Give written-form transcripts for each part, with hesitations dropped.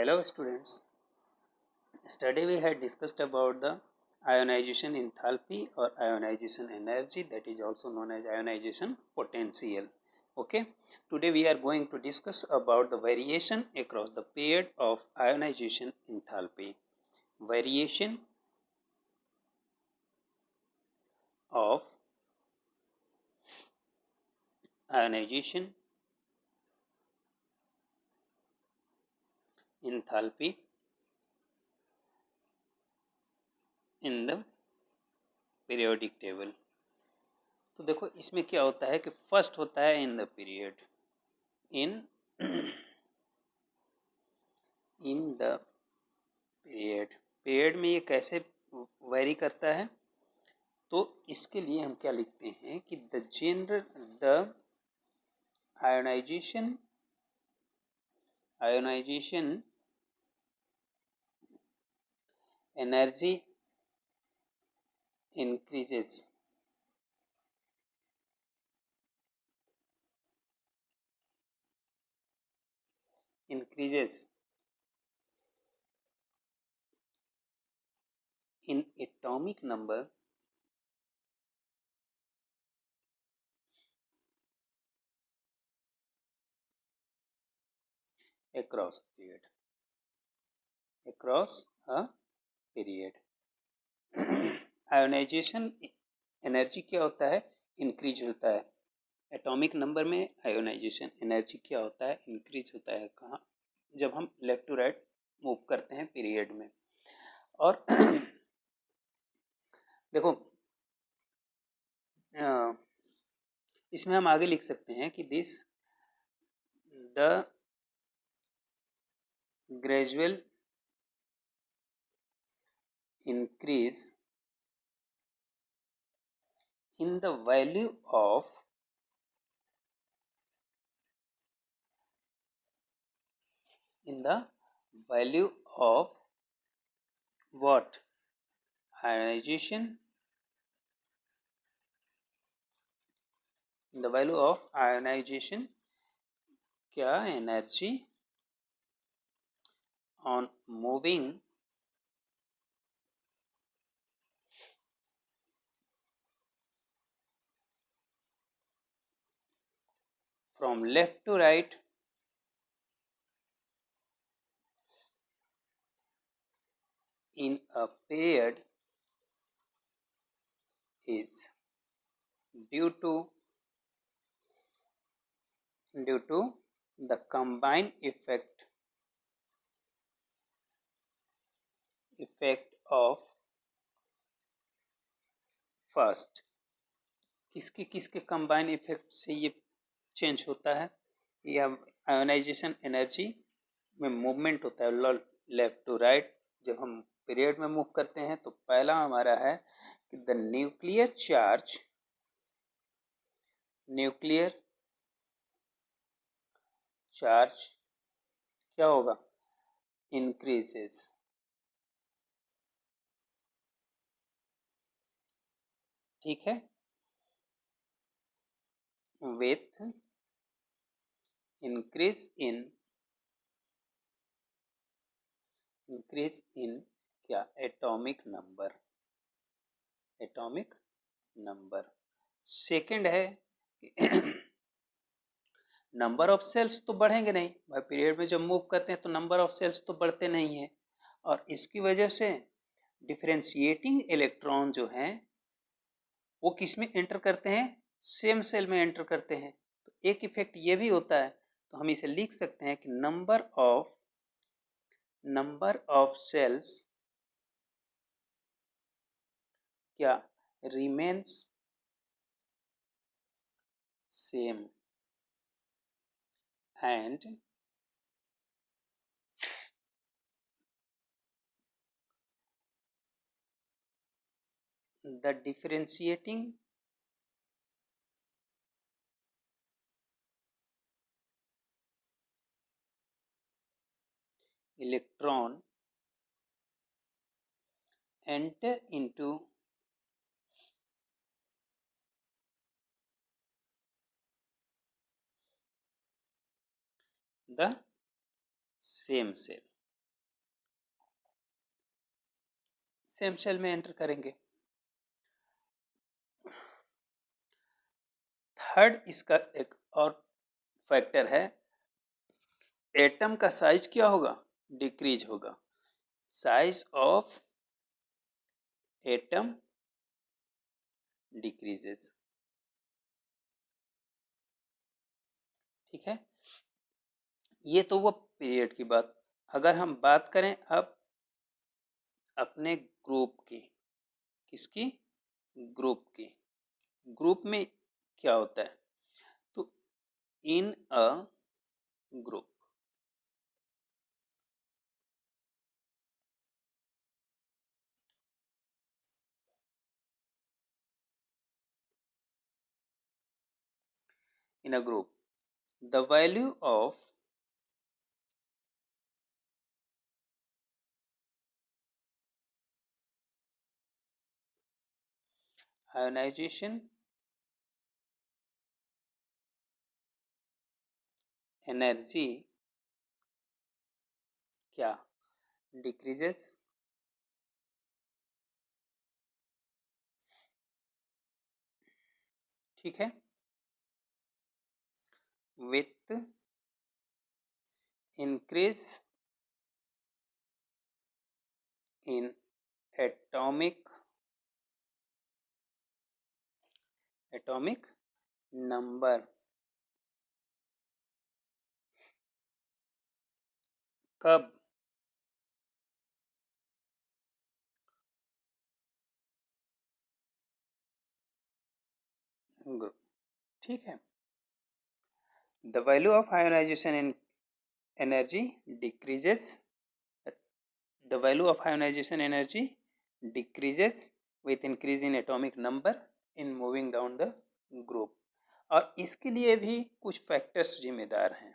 Hello students. Yesterday we had discussed about the ionization enthalpy or ionization energy, that is also known as ionization potential. Okay. Today we are going to discuss about the variation across the period of ionization enthalpy. Variation of ionization enthalpy in the periodic table. तो देखो इसमें क्या होता है कि first होता है in the period, in the period में ये कैसे वेरी करता है, तो इसके लिए हम क्या लिखते हैं कि the ionization energy increases in atomic number across a period. Ionization energy क्या होता है, इंक्रीज होता है. एटॉमिक नंबर में आयोनाइजेशन एनर्जी क्या होता है, इंक्रीज होता है. कहाँ? जब हम लेफ्ट टू राइट मूव करते हैं पीरियड में. और देखो इसमें हम आगे लिख सकते हैं कि this the gradual increase in the value of what? Ionization. In the value of ionization क्या energy on moving from left to right in a period is due to the combined effect of first. किसके combine effect से ये change होता है? यह ionisation energy में movement होता है लेफ्ट टू राइट. जब हम पीरियड में मूव करते हैं तो पहला हमारा है कि द न्यूक्लियर चार्ज क्या होगा? इंक्रीजेस. ठीक है, विथ इंक्रीज इन क्या? Atomic number. सेकंड है नंबर ऑफ सेल्स तो बढ़ेंगे नहीं भाई. पीरियड में जब मूव करते हैं तो नंबर ऑफ सेल्स तो बढ़ते नहीं हैं, और इसकी वजह से डिफरेंशिएटिंग इलेक्ट्रॉन जो हैं वो किस में एंटर करते हैं? सेम सेल में एंटर करते हैं. तो एक इफेक्ट ये भी होता है. तो हम इसे लिख सकते हैं कि नंबर ऑफ सेल्स क्या? Remains same and the differentiating electron enter into the same cell. Same shell में एंटर करेंगे। थर्ड इसका एक और फैक्टर है, एटम का साइज क्या होगा, डिक्रीज होगा। Size of atom decreases. ठीक है, ये तो वो पीरियड की बात। अगर हम बात करें अब अपने ग्रुप की, किसकी, ग्रुप की। ग्रुप में क्या होता है, तो in a group, in a group, the value of ionization energy क्या, decreases ठीक है, with increase in atomic number। कब, ग्रुप। ठीक है, the value of ionization in energy decreases, the value of ionization energy decreases with increase in atomic number in moving down the group। और इसके लिए भी कुछ फैक्टर्स जिम्मेदार हैं,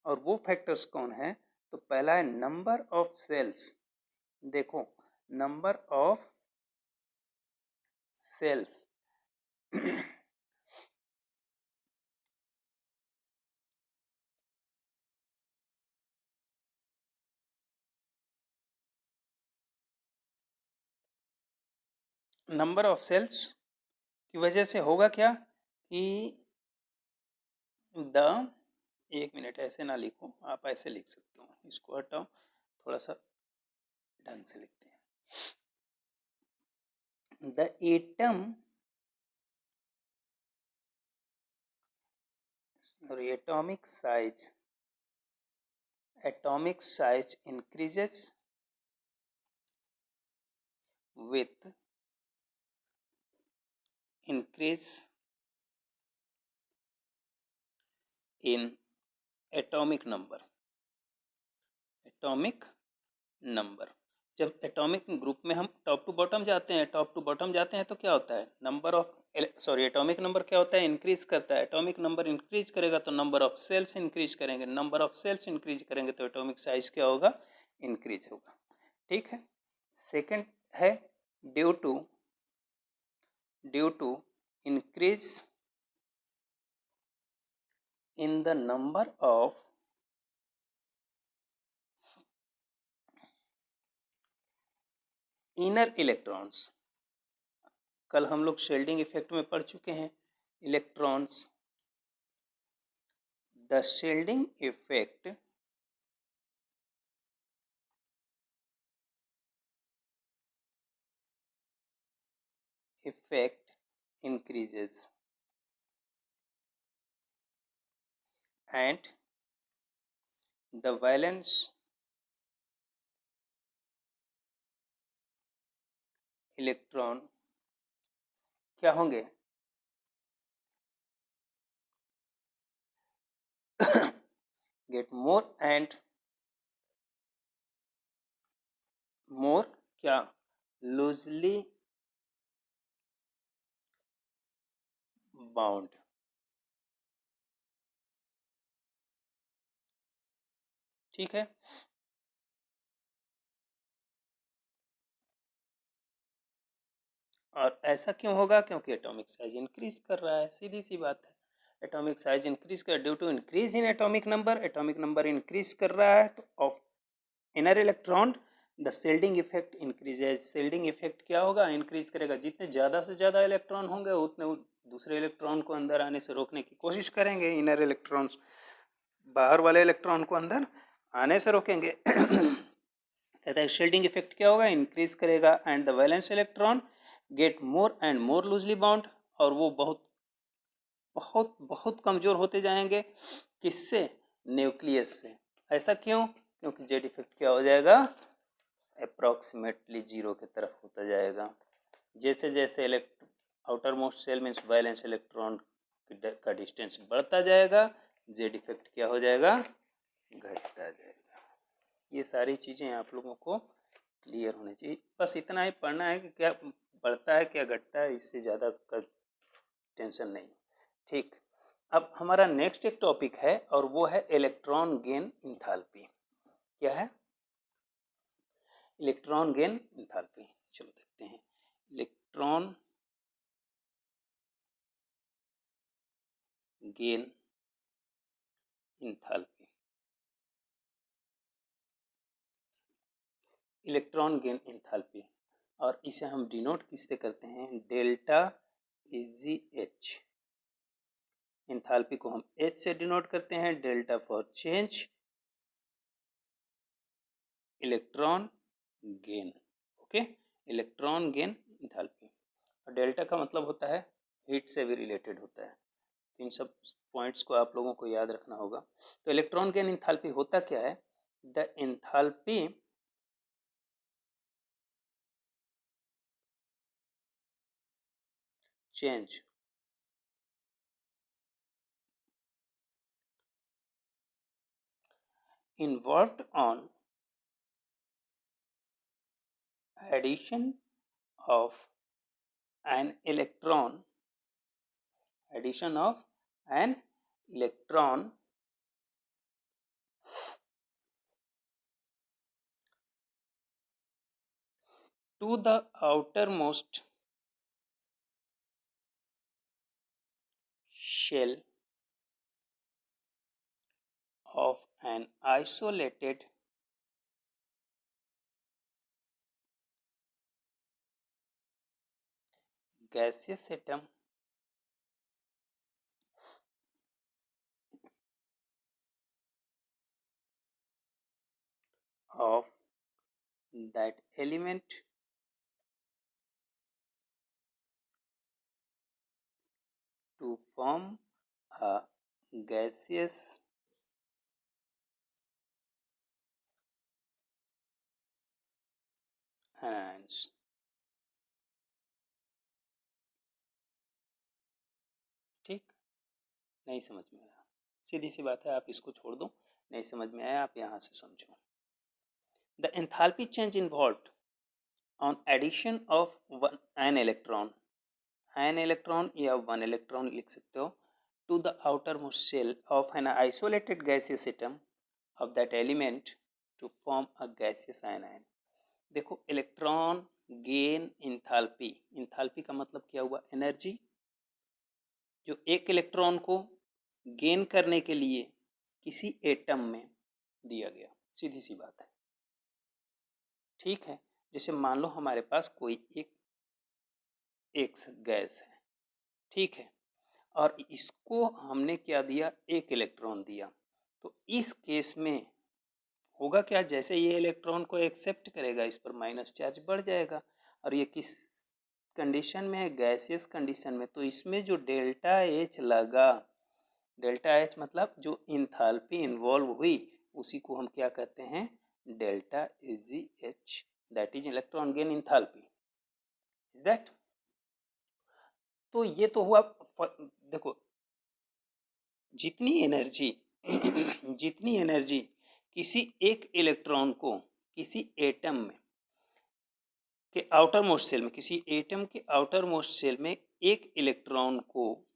और वो फैक्टर्स कौन है, तो पहला है नंबर ऑफ सेल्स। देखो, number of shells number of shells की वजह से होगा क्या कि द, एक मिनट, ऐसे ना लिखो, आप ऐसे लिख सकते हो, इसको हटाओ, थोड़ा सा ढंग से लिखते हैं। द एटम और atomic size increases with increase in atomic number। Atomic number, जब एटॉमिक ग्रुप में हम टॉप टू बॉटम जाते हैं, टॉप टू बॉटम जाते हैं तो क्या होता है, number of, sorry, atomic number क्या होता है, इंक्रीज करता है। एटॉमिक नंबर इंक्रीज करेगा तो नंबर ऑफ सेल्स इंक्रीज करेंगे, नंबर ऑफ सेल्स इंक्रीज करेंगे तो एटॉमिक साइज क्या होगा, इंक्रीज होगा। ठीक है, सेकंड है due to increase in the number of inner electrons। कल हम लोग शेल्डिंग इफेक्ट में पढ़ चुके हैं electrons. The shielding effect increases and the valence electron क्या होंगे, get more and more क्या, loosely bound। ठीक है, और ऐसा क्यों होगा, क्योंकि एटॉमिक साइज इंक्रीज कर रहा है, सीधी सी बात है। एटॉमिक साइज इंक्रीज कर, due to increase in atomic number, atomic number increase कर रहा है तो of inner electron the shielding effect increases, shielding effect क्या होगा, इंक्रीज करेगा, जितने ज़्यादा से ज़्यादा इलेक्ट्रॉन होंगे उतने दूसरे इलेक्ट्रॉन को अंदर आने से रोकने की कोशिश करेंगे, इनर इलेक्ट्रॉन्स बाहर वाले इलेक्ट्रॉन को अंदर आने से रोकेंगे। कहता है शेल्डिंग इफेक्ट क्या होगा, इंक्रीज करेगा, and the valence electron get more and more loosely bound, और वो बहुत बहुत बहुत कमज़ोर होते जाएंगे, किससे, न्यूक्लियस से। ऐसा क्यों, क्योंकि जेड इफेक्ट क्या हो जाएगा, अप्रॉक्सीमेटली जीरो की तरफ होता जाएगा। जैसे जैसे outermost shell means valence electron का डिस्टेंस बढ़ता जाएगा, जेड इफेक्ट क्या हो जाएगा, घटता जाएगा। ये सारी चीज़ें आप लोगों को क्लियर होनी चाहिए, बस इतना ही पढ़ना है कि क्या बढ़ता है क्या घटता है, इससे ज़्यादा टेंशन नहीं। ठीक, अब हमारा नेक्स्ट एक टॉपिक है और वो है इलेक्ट्रॉन गेन इंथैल्पी। क्या है, इलेक्ट्रॉन गेन इंथैल्पी। चलो देखते हैं, electron gain enthalpy. Electron gain enthalpy, और इसे हम डिनोट किससे करते हैं, डेल्टा इजी एच। इंथैल्पी को हम एच से डिनोट करते हैं, delta for change electron gain. Okay, electron gain enthalpy, और डेल्टा का मतलब होता है हीट से भी रिलेटेड होता है। इन सब पॉइंट्स को आप लोगों को याद रखना होगा। तो इलेक्ट्रॉन गेन इंथैल्पी होता क्या है, the enthalpy change involved on addition of an electron to the outermost shell of an isolated gaseous atom of that element to form a gaseous anions। ठीक, नहीं समझ में आया, सीधी सी बात है, आप इसको छोड़ दो, नहीं समझ में आया आप यहाँ से समझो। The enthalpy change involved on addition of an electron या वन इलेक्ट्रॉन लिख सकते हो, to the outermost shell of an isolated gaseous atom of that element to form a gaseous anion. देखो, इलेक्ट्रॉन गेन इंथैल्पी, इंथैल्पी का मतलब क्या हुआ, energy जो एक इलेक्ट्रॉन को गेन करने के लिए किसी एटम में दिया गया, सीधी सी बात है। ठीक है, जैसे मान लो हमारे पास कोई एक गैस है, ठीक है, और इसको हमने क्या दिया, एक इलेक्ट्रॉन दिया, तो इस केस में होगा क्या, जैसे ये इलेक्ट्रॉन को एक्सेप्ट करेगा इस पर माइनस चार्ज बढ़ जाएगा, और ये किस कंडीशन में है, गैसियस कंडीशन में, तो इसमें जो डेल्टा एच लगा, डेल्टा एच मतलब जो इंथैल्पी इन्वॉल्व हुई उसी को हम क्या कहते हैं, delta easy H, that is electron gain enthalpy, is that. तो ये तो हुआ, देखो जितनी एनर्जी जितनी एनर्जी किसी एक इलेक्ट्रॉन को किसी एटम में के आउटर मोस्ट सेल में, किसी एटम के आउटर मोस्ट सेल में एक इलेक्ट्रॉन को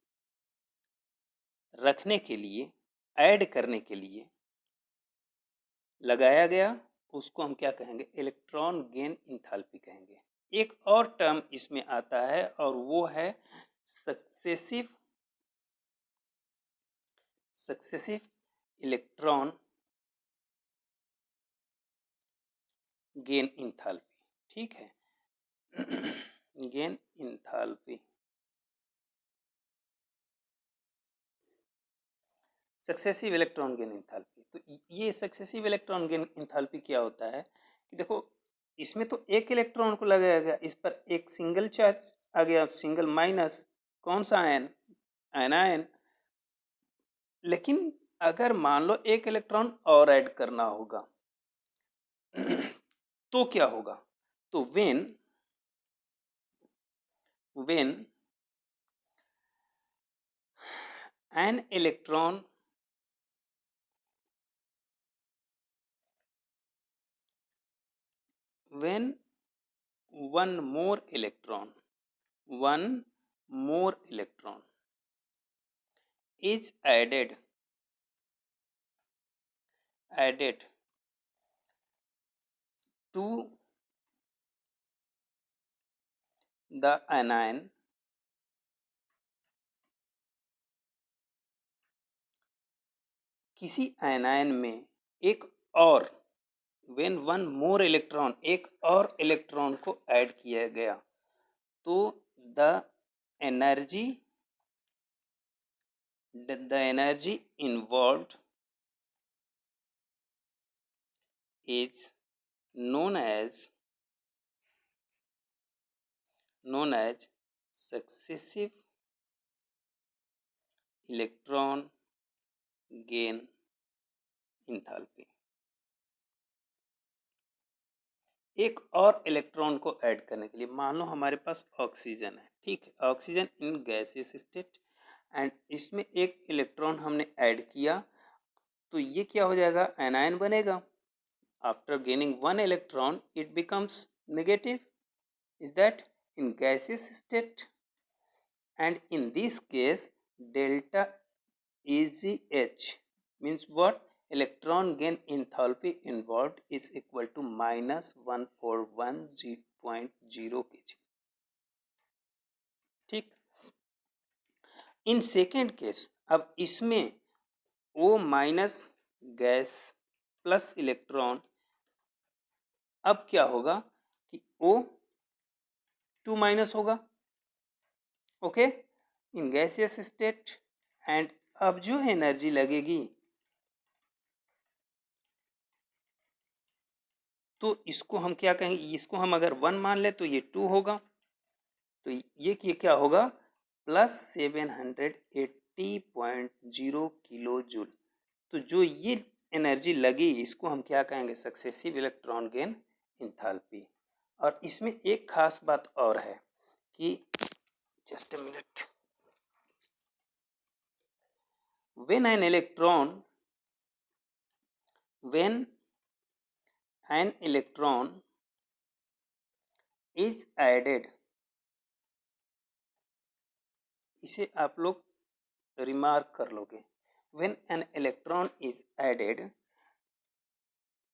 रखने के लिए, ऐड करने के लिए लगाया गया, उसको हम क्या कहेंगे, इलेक्ट्रॉन गेन इंथैल्पी कहेंगे। एक और टर्म इसमें आता है और वो है सक्सेसिव इलेक्ट्रॉन गेन इंथैल्पी, ठीक है। Gain enthalpy, successive electron gain enthalpy. तो ये सक्सेसिव इलेक्ट्रॉन गेन इंथैल्पी क्या होता है कि देखो, इसमें तो एक इलेक्ट्रॉन को लगाया गया, इस पर एक सिंगल चार्ज आ गया, सिंगल माइनस, कौन सा आयन, एनायन। लेकिन अगर मान लो एक इलेक्ट्रॉन और ऐड करना होगा तो क्या होगा? तो when an electron when one more electron is added to the anion, किसी एनायन में एक और, when one more electron, एक और इलेक्ट्रॉन को ऐड किया गया, तो the energy involved is known as successive electron gain enthalpy। एक और इलेक्ट्रॉन को ऐड करने के लिए, मान लो हमारे पास ऑक्सीजन है, ठीक है, oxygen in gaseous state, and इसमें एक इलेक्ट्रॉन हमने ऐड किया, तो ये क्या हो जाएगा, एनायन बनेगा। After gaining one electron it becomes negative, is that in gaseous state, and in this case delta EgH means what, electron gain enthalpy involved is equal to minus 141.0 kg, ठीक। In second case, अब इसमें O minus gas plus electron, अब क्या होगा कि O2 minus होगा, okay, in gaseous state, and अब जो एनर्जी लगेगी, तो इसको हम क्या कहेंगे, इसको हम अगर 1 मान ले तो ये 2 होगा, तो ये क्या होगा, प्लस 780.0 किलो जूल। तो जो ये एनर्जी लगी, इसको हम क्या कहेंगे, सक्सेसिव इलेक्ट्रॉन गेन इंथैल्पी। और इसमें एक खास बात और है कि, just a minute, when an electron is added, इसे आप लोग रिमार्क कर लोगे, when an electron is added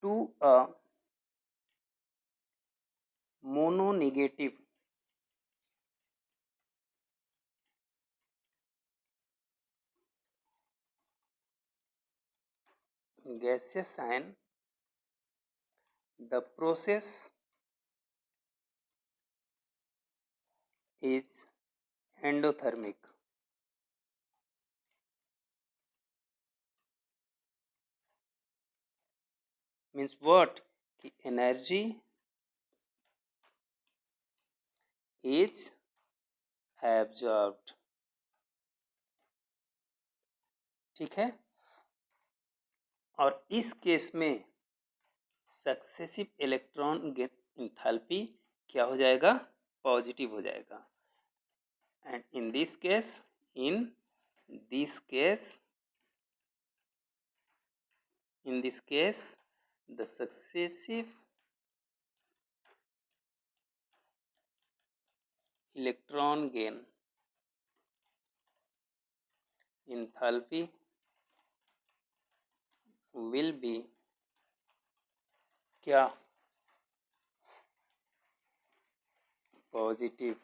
to a mononegative gaseous ion, the process is endothermic। means what, कि energy is absorbed, ठीक है। और इस केस में सक्सेसिव इलेक्ट्रॉन गेन इंथैल्पी क्या हो जाएगा, पॉजिटिव हो जाएगा। And in this case the successive electron gain enthalpy will be क्या, पॉजिटिव,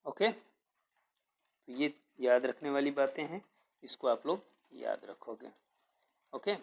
ओके। तो ये याद रखने वाली बातें हैं, इसको आप लोग याद रखोगे, ओके।